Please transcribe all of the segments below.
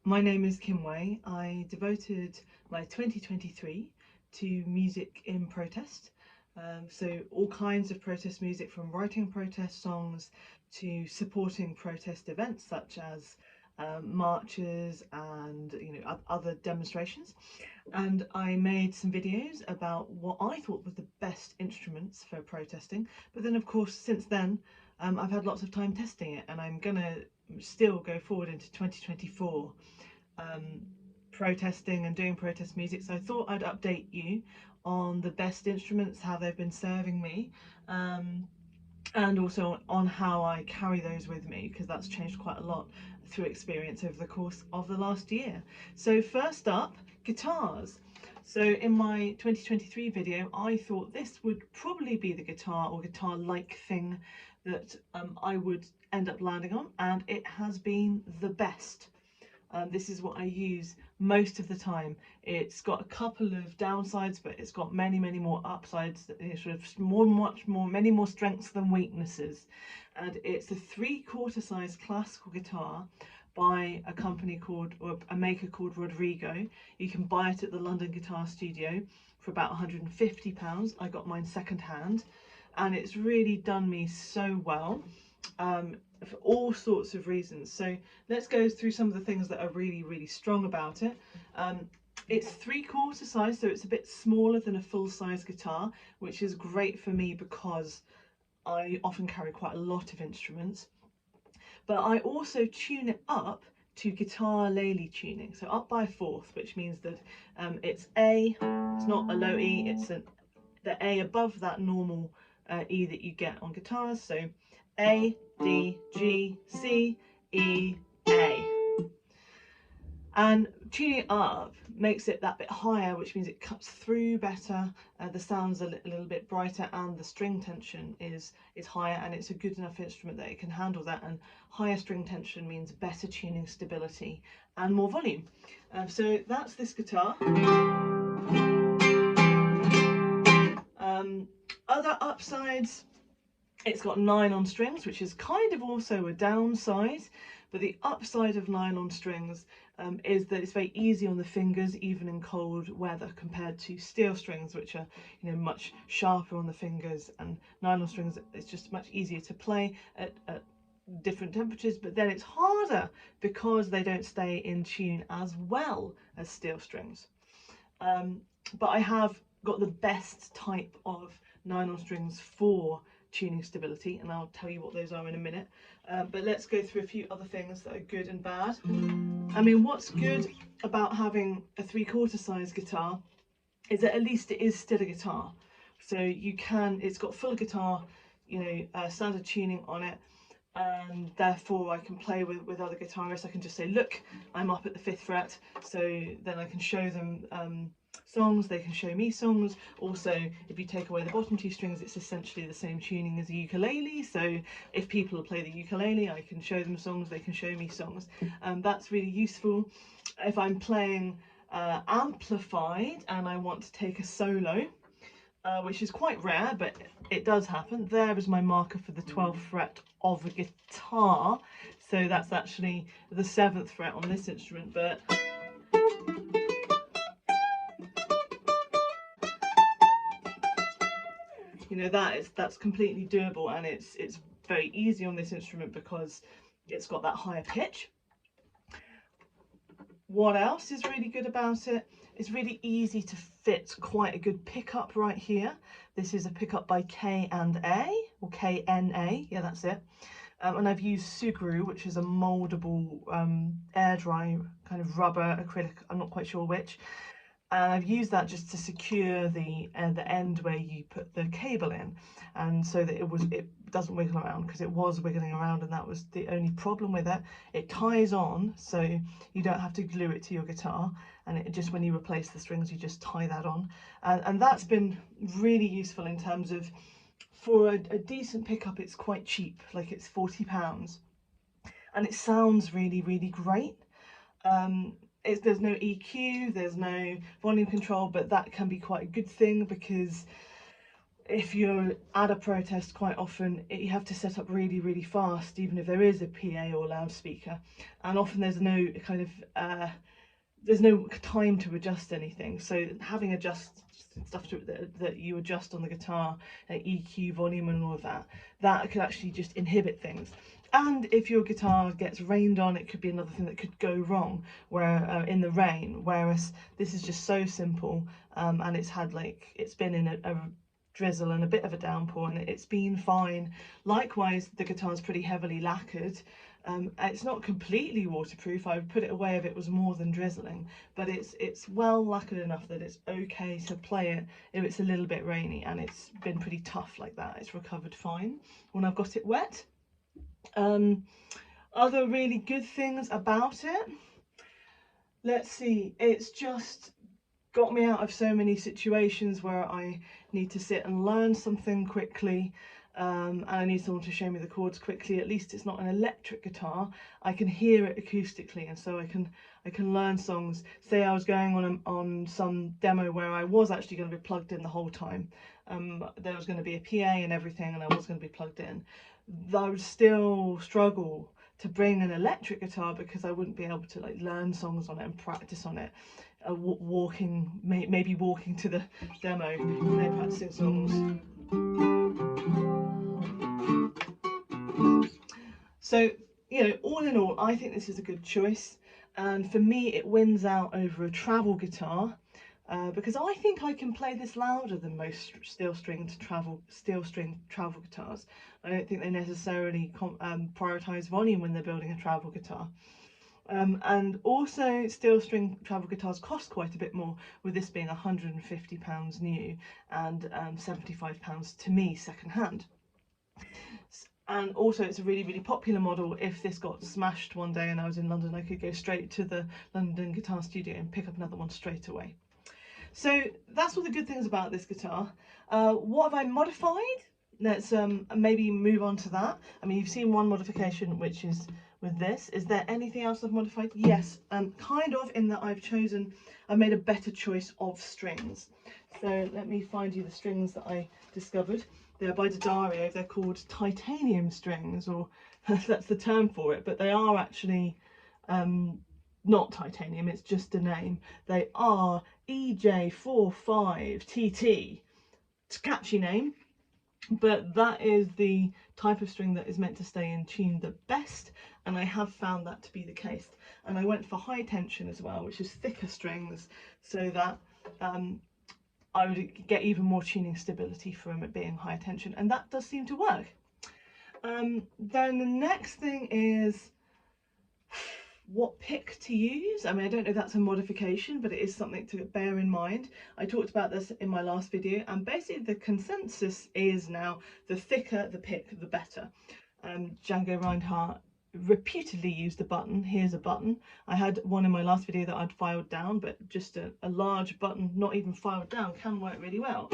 My name is Kim Wei. I devoted my 2023 to music in protest. So all kinds of protest music, from writing protest songs to supporting protest events such as marches and other demonstrations. And I made some videos about what I thought were the best instruments for protesting. But then, of course, since then, I've had lots of time testing it, and I'm gonna still go forward into 2024 um, protesting and doing protest music. So I thought I'd update you on the best instruments, how they've been serving me, um, and also on how I carry those with me, because that's changed quite a lot through experience over the course of the last year. So first up, guitars. So in my 2023 video, I thought this would probably be the guitar or guitar-like thing that I would end up landing on, and it has been the best. This is what I use most of the time. It's got a couple of downsides, but it's got many, many more upsides. It's sort of many more strengths than weaknesses. And it's a 3/4 size classical guitar by a company called, or a maker called Rodrigo. You can buy it at the London Guitar Studio for about £150. I got mine second hand, and it's really done me so well. For all sorts of reasons. So let's go through some of the things that are really, really strong about it. It's 3/4 size, so it's a bit smaller than a full size guitar, which is great for me because I often carry quite a lot of instruments. But I also tune it up to guitar-lele tuning, so up by a fourth, which means that it's A, it's not a low E, it's the A above that normal E that you get on guitars. So A, D, G, C, E, A. And tuning it up makes it that bit higher, which means it cuts through better, the sound's a little bit brighter, and the string tension is higher, and it's a good enough instrument that it can handle that. And higher string tension means better tuning stability and more volume. So that's this guitar. Other upsides, it's got nylon strings, which is kind of also a downside, but the upside of nylon strings is that it's very easy on the fingers, even in cold weather, compared to steel strings, which are much sharper on the fingers. And nylon strings, it's just much easier to play at different temperatures, but then it's harder because they don't stay in tune as well as steel strings. But I have got the best type of nylon strings for tuning stability, and I'll tell you what those are in a minute. But let's go through a few other things that are good and bad. I mean, what's good about having a 3/4 size guitar is that at least it is still a guitar. So you can, it's got full guitar, standard tuning on it, and therefore I can play with other guitarists. I can just say, look, I'm up at the 5th fret, so then I can show them songs, they can show me songs. Also, if you take away the bottom 2 strings, it's essentially the same tuning as a ukulele, so if people play the ukulele, I can show them songs, they can show me songs. That's really useful. If I'm playing amplified and I want to take a solo, which is quite rare, but it does happen. There is my marker for the 12th fret of a guitar. So that's actually the 7th fret on this instrument, but that's completely doable, and it's very easy on this instrument because it's got that higher pitch. What else is really good about it? It's really easy to fit quite a good pickup right here. This is a pickup by K&A, or KNA, yeah, that's it. And I've used Suguru, which is a moldable air dry kind of rubber acrylic, I'm not quite sure which. And I've used that just to secure the end where you put the cable in, and so that it doesn't wiggle around, because it was wiggling around, and that was the only problem with it. It ties on, so you don't have to glue it to your guitar, and it just, when you replace the strings, you just tie that on. And that's been really useful in terms of, for a decent pickup, it's quite cheap, like it's £40, and it sounds really, really great. There's no EQ, there's no volume control, but that can be quite a good thing, because if you're at a protest, quite often you have to set up really fast, even if there is a PA or loudspeaker, and often there's no kind of there's no time to adjust anything. So having stuff that you adjust on the guitar, EQ, volume and all of that could actually just inhibit things. And if your guitar gets rained on, it could be another thing that could go wrong where in the rain, whereas this is just so simple, and it's been in a drizzle and a bit of a downpour and it's been fine. Likewise, the guitar's pretty heavily lacquered. It's not completely waterproof. I would put it away if it was more than drizzling, but it's well lacquered enough that it's okay to play it if it's a little bit rainy, and it's been pretty tough like that. It's recovered fine when I've got it wet. Other really good things about it, let's see, it's just got me out of so many situations where I need to sit and learn something quickly, and I need someone to show me the chords quickly. At least it's not an electric guitar. I can hear it acoustically, and so I can learn songs. Say I was going on some demo where I was actually going to be plugged in the whole time. There was going to be a PA and everything, and I was going to be plugged in. I would still struggle to bring an electric guitar because I wouldn't be able to like learn songs on it and practice on it. Maybe walking to the demo and then practicing songs. So, you know, all in all, I think this is a good choice, and for me it wins out over a travel guitar, because I think I can play this louder than most steel string travel guitars. I don't think they necessarily prioritise volume when they're building a travel guitar. And also steel string travel guitars cost quite a bit more, with this being £150 new and £75 to me second hand. And also it's a really popular model. If this got smashed one day and I was in London, I could go straight to the London Guitar Studio and pick up another one straight away. So that's all the good things about this guitar. What have I modified? Let's maybe move on to that. I mean, you've seen one modification, which is with this. Is there anything else I've modified? Yes, kind of, in that I've made a better choice of strings. So let me find you the strings that I discovered. They're by D'Addario. They're called titanium strings, or that's the term for it, but they are actually not titanium, it's just a name. They are EJ45TT. It's a catchy name, but that is the type of string that is meant to stay in tune the best, and I have found that to be the case. And I went for high tension as well, which is thicker strings, so that I would get even more tuning stability from it being high tension, and that does seem to work. Then the next thing is what pick to use. I mean, I don't know if that's a modification, but it is something to bear in mind. I talked about this in my last video, and basically the consensus is now the thicker the pick, the better. Django Reinhardt reputedly used a button. Here's a button. I had one in my last video that I'd filed down, but just a large button, not even filed down, can work really well.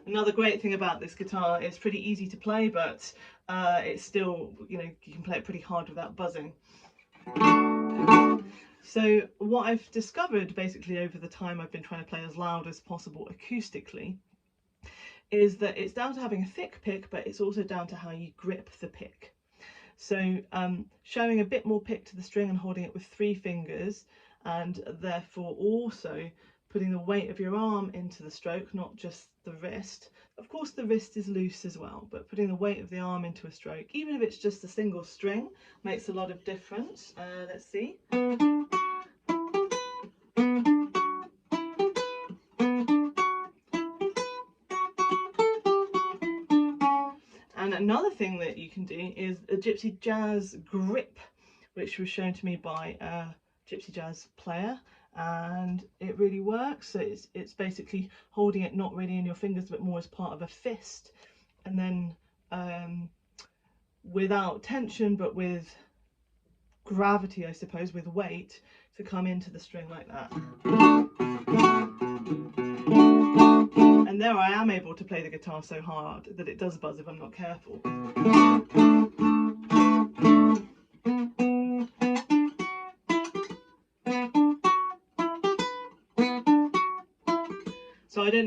Another great thing about this guitar, it's pretty easy to play, but it's still, you know, you can play it pretty hard without buzzing. So what I've discovered basically over the time I've been trying to play as loud as possible acoustically is that it's down to having a thick pick, but it's also down to how you grip the pick. So showing a bit more pick to the string and holding it with 3 fingers, and therefore also putting the weight of your arm into the stroke, not just the wrist. Of course the wrist is loose as well, but putting the weight of the arm into a stroke, even if it's just a single string, makes a lot of difference. Let's see. And another thing that you can do is a Gypsy Jazz grip, which was shown to me by a Gypsy Jazz player, and it really works. So it's basically holding it not really in your fingers, but more as part of a fist, and then without tension, but with gravity, I suppose, with weight, to come into the string like that. And there I am able to play the guitar so hard that it does buzz if I'm not careful.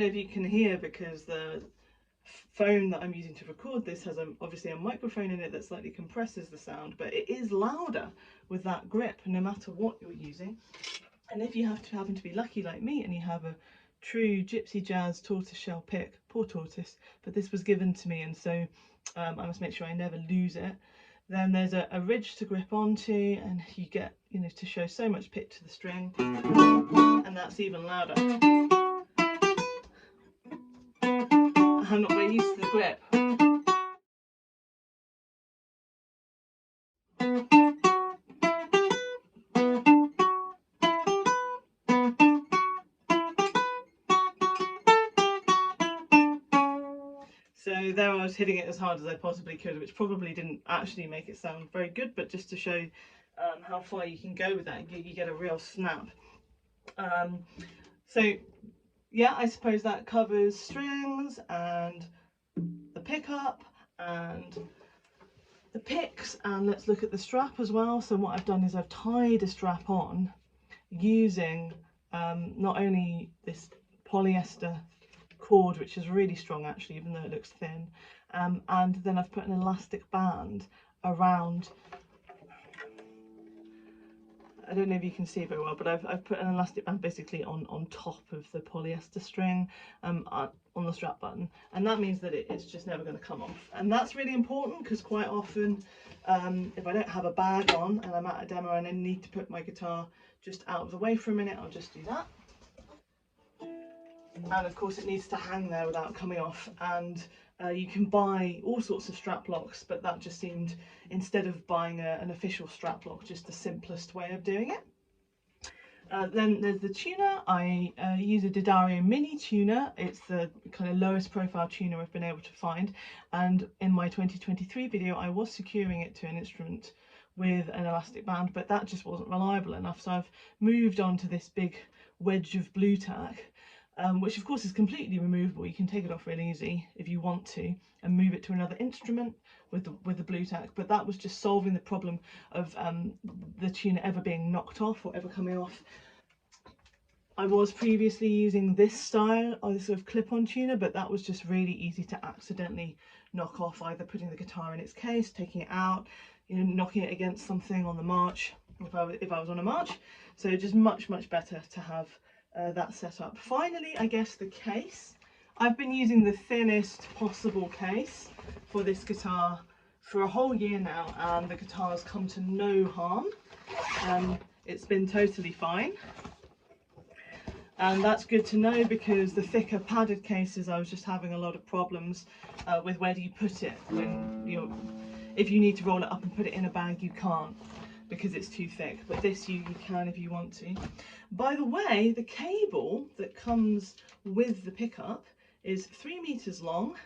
if you can hear, because the phone that I'm using to record this has obviously a microphone in it that slightly compresses the sound, but it is louder with that grip no matter what you're using. And if you happen to be lucky like me and you have a true Gypsy Jazz tortoiseshell pick, poor tortoise, but this was given to me, and so I must make sure I never lose it. Then there's a ridge to grip onto, and you get, you know, to show so much pitch to the string, and that's even louder. I'm not very used to the grip. So there I was hitting it as hard as I possibly could, which probably didn't actually make it sound very good, but just to show how far you can go with that, you get a real snap. So yeah, I suppose that covers strings and the pickup and the picks, and let's look at the strap as well. So what I've done is I've tied a strap on using not only this polyester cord, which is really strong actually, even though it looks thin, and then I've put an elastic band around. I don't know if you can see it very well, but I've put an elastic band basically on top of the polyester string on the strap button, and that means that it's just never going to come off. And that's really important, because quite often if I don't have a bag on and I'm at a demo and I need to put my guitar just out of the way for a minute, I'll just do that. And of course it needs to hang there without coming off, and you can buy all sorts of strap locks, but that just seemed, instead of buying an official strap lock, just the simplest way of doing it. Then there's the tuner. I use a D'Addario mini tuner. It's the kind of lowest profile tuner I've been able to find, and in my 2023 video I was securing it to an instrument with an elastic band, but that just wasn't reliable enough, so I've moved on to this big wedge of blue tack, which of course is completely removable. You can take it off really easy if you want to and move it to another instrument with the blue tack, but that was just solving the problem of the tuner ever being knocked off or ever coming off. I was previously using this style, or this sort of clip-on tuner, but that was just really easy to accidentally knock off, either putting the guitar in its case, taking it out, you know, knocking it against something on the march if I was on a march. So just much better to have that set up. Finally, I guess the case. I've been using the thinnest possible case for this guitar for a whole year now, and the guitar's come to no harm. It's been totally fine. And that's good to know, because the thicker padded cases, I was just having a lot of problems with where do you put it. If you need to roll it up and put it in a bag, you can't, because it's too thick, but this you can if you want to. By the way, the cable that comes with the pickup is 3 meters long,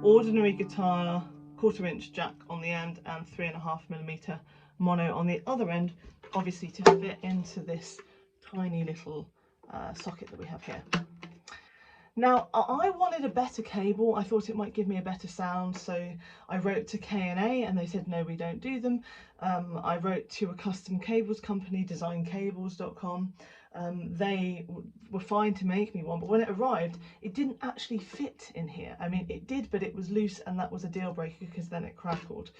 ordinary guitar, 1/4 inch jack on the end, and 3.5mm mono on the other end, obviously to fit into this tiny little socket that we have here. Now, I wanted a better cable. I thought it might give me a better sound, so I wrote to K&A and they said no, we don't do them. I wrote to a custom cables company, designcables.com. They were fine to make me one, but when it arrived, it didn't actually fit in here. I mean, it did, but it was loose, and that was a deal breaker because then it crackled.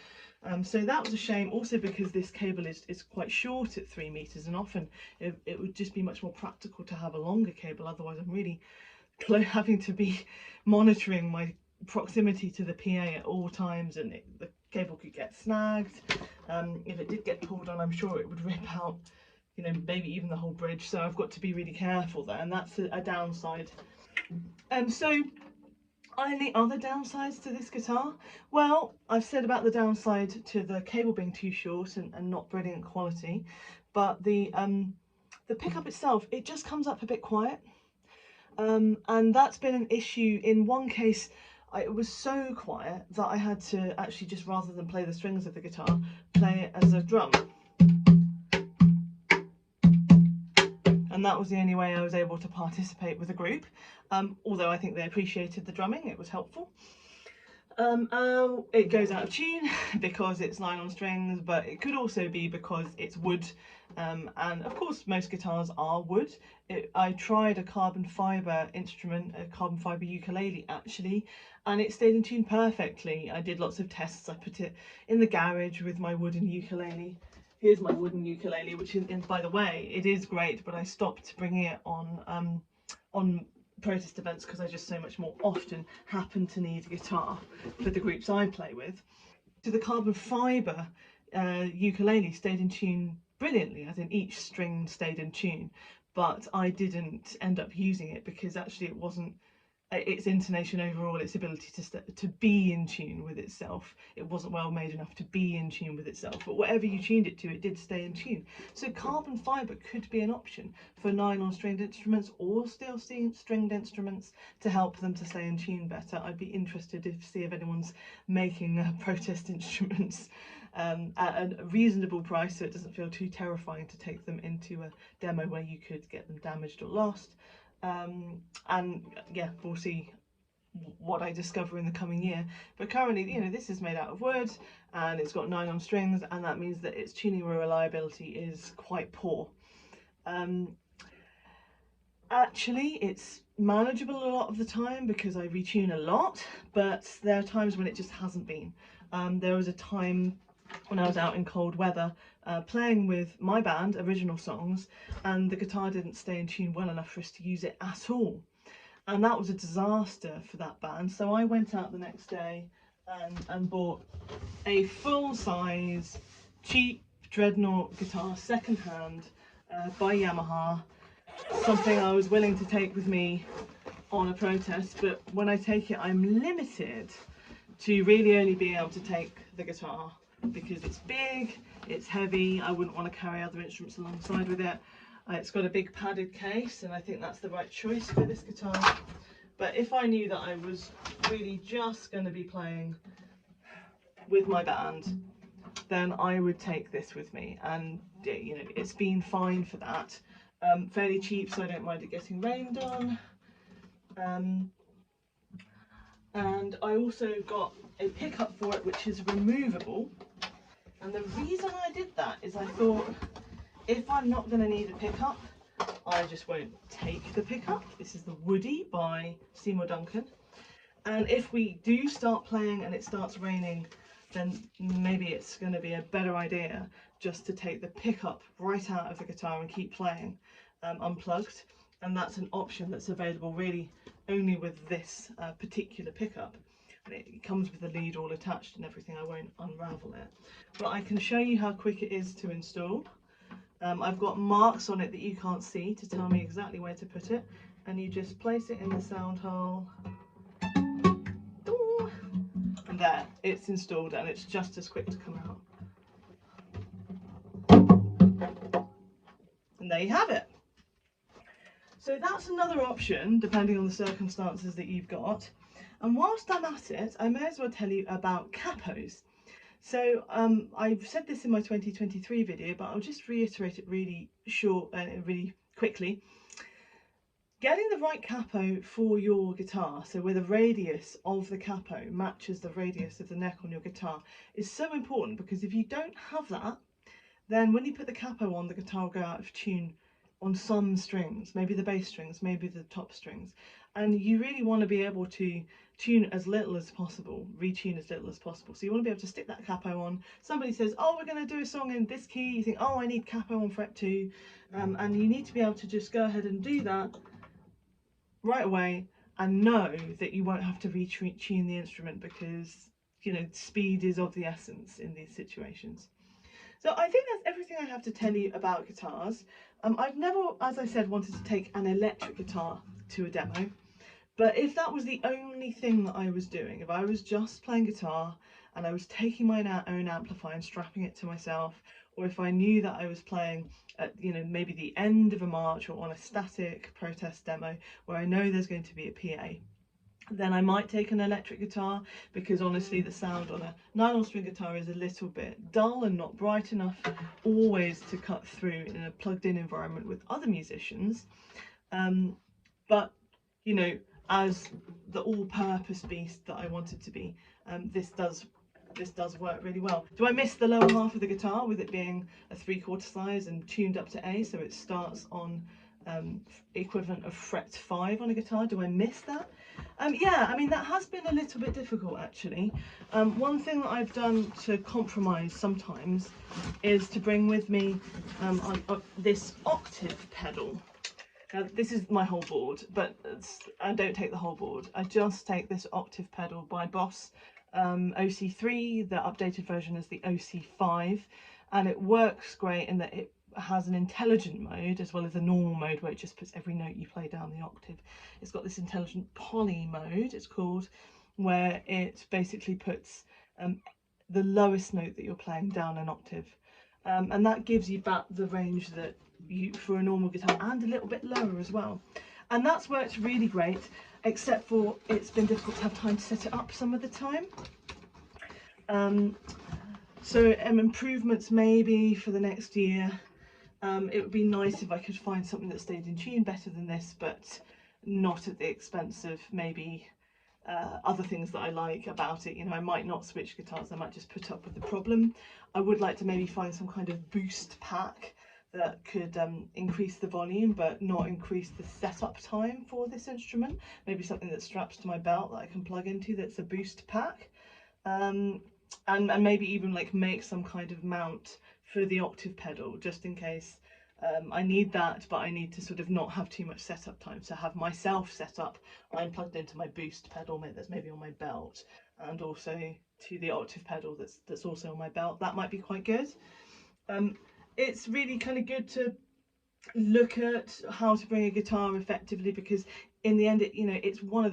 So that was a shame, also because this cable is quite short at 3 meters, and often it would just be much more practical to have a longer cable. Otherwise I'm really having to be monitoring my proximity to the PA at all times, and the cable could get snagged. If it did get pulled on, I'm sure it would rip out, you know, maybe even the whole bridge. So I've got to be really careful there, and that's a downside. So any other downsides to this guitar? Well, I've said about the downside to the cable being too short and not brilliant quality, but the pickup itself, it just comes up a bit quiet. And that's been an issue. In one case, it was so quiet that I had to actually, just rather than play the strings of the guitar, play it as a drum. And that was the only way I was able to participate with the group, although I think they appreciated the drumming, it was helpful. It goes out of tune because it's nylon strings, but it could also be because it's wood. And of course, most guitars are wood. I tried a carbon fibre instrument, a carbon fibre ukulele actually, and it stayed in tune perfectly. I did lots of tests. I put it in the garage with my wooden ukulele. Here's my wooden ukulele, which is, and by the way, it is great, but I stopped bringing it on protest events because I just so much more often happen to need a guitar for the groups I play with. So the carbon fibre ukulele stayed in tune brilliantly, as in each string stayed in tune, but I didn't end up using it because actually it wasn't its intonation overall, its ability to be in tune with itself. It wasn't well made enough to be in tune with itself, but whatever you tuned it to, it did stay in tune. So carbon fibre could be an option for nylon stringed instruments or steel stringed instruments to help them to stay in tune better. I'd be interested to see if anyone's making protest instruments at a reasonable price, so it doesn't feel too terrifying to take them into a demo where you could get them damaged or lost. And yeah, we'll see what I discover in the coming year. But currently, you know, this is made out of wood and it's got nylon strings, and that means that its tuning reliability is quite poor. Actually, it's manageable a lot of the time because I retune a lot, but there are times when it just hasn't been. There was a time when I was out in cold weather playing with my band, Original Songs, and the guitar didn't stay in tune well enough for us to use it at all. And that was a disaster for that band. So I went out the next day and bought a full-size, cheap Dreadnought guitar, second-hand, by Yamaha, something I was willing to take with me on a protest, but when I take it, I'm limited to really only being able to take the guitar because it's big, it's heavy, I wouldn't want to carry other instruments alongside with it. It's got a big padded case, and I think that's the right choice for this guitar. But if I knew that I was really just going to be playing with my band, then I would take this with me, and you know, it's been fine for that. Fairly cheap, so I don't mind it getting rained on. And I also got a pickup for it which is removable, and the reason I did that is I thought, if I'm not going to need a pickup, I just won't take the pickup. This is the Woody by Seymour Duncan, and if we do start playing and it starts raining, then maybe it's going to be a better idea just to take the pickup right out of the guitar and keep playing unplugged. And that's an option that's available really only with this particular pickup. And it comes with the lead all attached and everything. I won't unravel it, but I can show you how quick it is to install. I've got marks on it that you can't see to tell me exactly where to put it, and you just place it in the sound hole. And there, it's installed, and it's just as quick to come out. And there you have it. So that's another option, depending on the circumstances that you've got. And whilst I'm at it, I may as well tell you about capos. So I've said this in my 2023 video, but I'll just reiterate it really short and really quickly. Getting the right capo for your guitar, so where the radius of the capo matches the radius of the neck on your guitar, is so important, because if you don't have that, then when you put the capo on, the guitar will go out of tune on some strings, maybe the bass strings, maybe the top strings, and you really want to be able to tune as little as possible, retune as little as possible. So you want to be able to stick that capo on. Somebody says, oh, we're going to do a song in this key, you think, oh, I need capo on fret 2, and you need to be able to just go ahead and do that right away and know that you won't have to retune the instrument, because, you know, speed is of the essence in these situations. So I think that's everything I have to tell you about guitars. I've never, as I said, wanted to take an electric guitar to a demo, but if that was the only thing that I was doing, if I was just playing guitar and I was taking my own amplifier and strapping it to myself, or if I knew that I was playing at, you know, maybe the end of a march or on a static protest demo where I know there's going to be a PA, then I might take an electric guitar, because honestly the sound on a nylon string guitar is a little bit dull and not bright enough always to cut through in a plugged in environment with other musicians. But you know, as the all-purpose beast that I want it to be. This does work really well. Do I miss the lower half of the guitar with it being a 3/4 size and tuned up to A, so it starts on equivalent of fret 5 on a guitar? Do I miss that? Yeah, I mean, that has been a little bit difficult actually. One thing that I've done to compromise sometimes is to bring with me this octave pedal. Now, this is my whole board, but I don't take the whole board. I just take this octave pedal by Boss OC3. The updated version is the OC5, and it works great in that it has an intelligent mode as well as a normal mode where it just puts every note you play down the octave. It's got this intelligent poly mode, it's called, where it basically puts the lowest note that you're playing down an octave. And that gives you back the range that you for a normal guitar, and a little bit lower as well. And that's worked really great, except for it's been difficult to have time to set it up some of the time. So improvements maybe for the next year. It would be nice if I could find something that stayed in tune better than this, but not at the expense of maybe other things that I like about it. You know, I might not switch guitars, I might just put up with the problem. I would like to maybe find some kind of boost pack that could increase the volume but not increase the setup time for this instrument. Maybe something that straps to my belt that I can plug into that's a boost pack. And maybe even like make some kind of mount for the octave pedal, just in case I need that, but I need to sort of not have too much setup time. So have myself set up, I'm plugged into my boost pedal that's maybe on my belt, and also to the octave pedal that's also on my belt. That might be quite good. It's really kind of good to look at how to bring a guitar effectively, because in the end, it's one of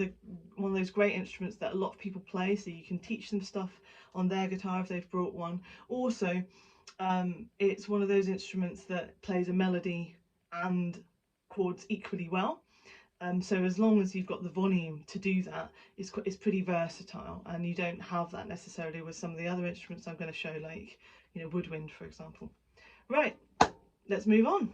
those great instruments that a lot of people play, so you can teach them stuff on their guitar if they've brought one. Also, it's one of those instruments that plays a melody and chords equally well. So as long as you've got the volume to do that, it's pretty versatile, and you don't have that necessarily with some of the other instruments I'm going to show, like woodwind, for example. Right, let's move on.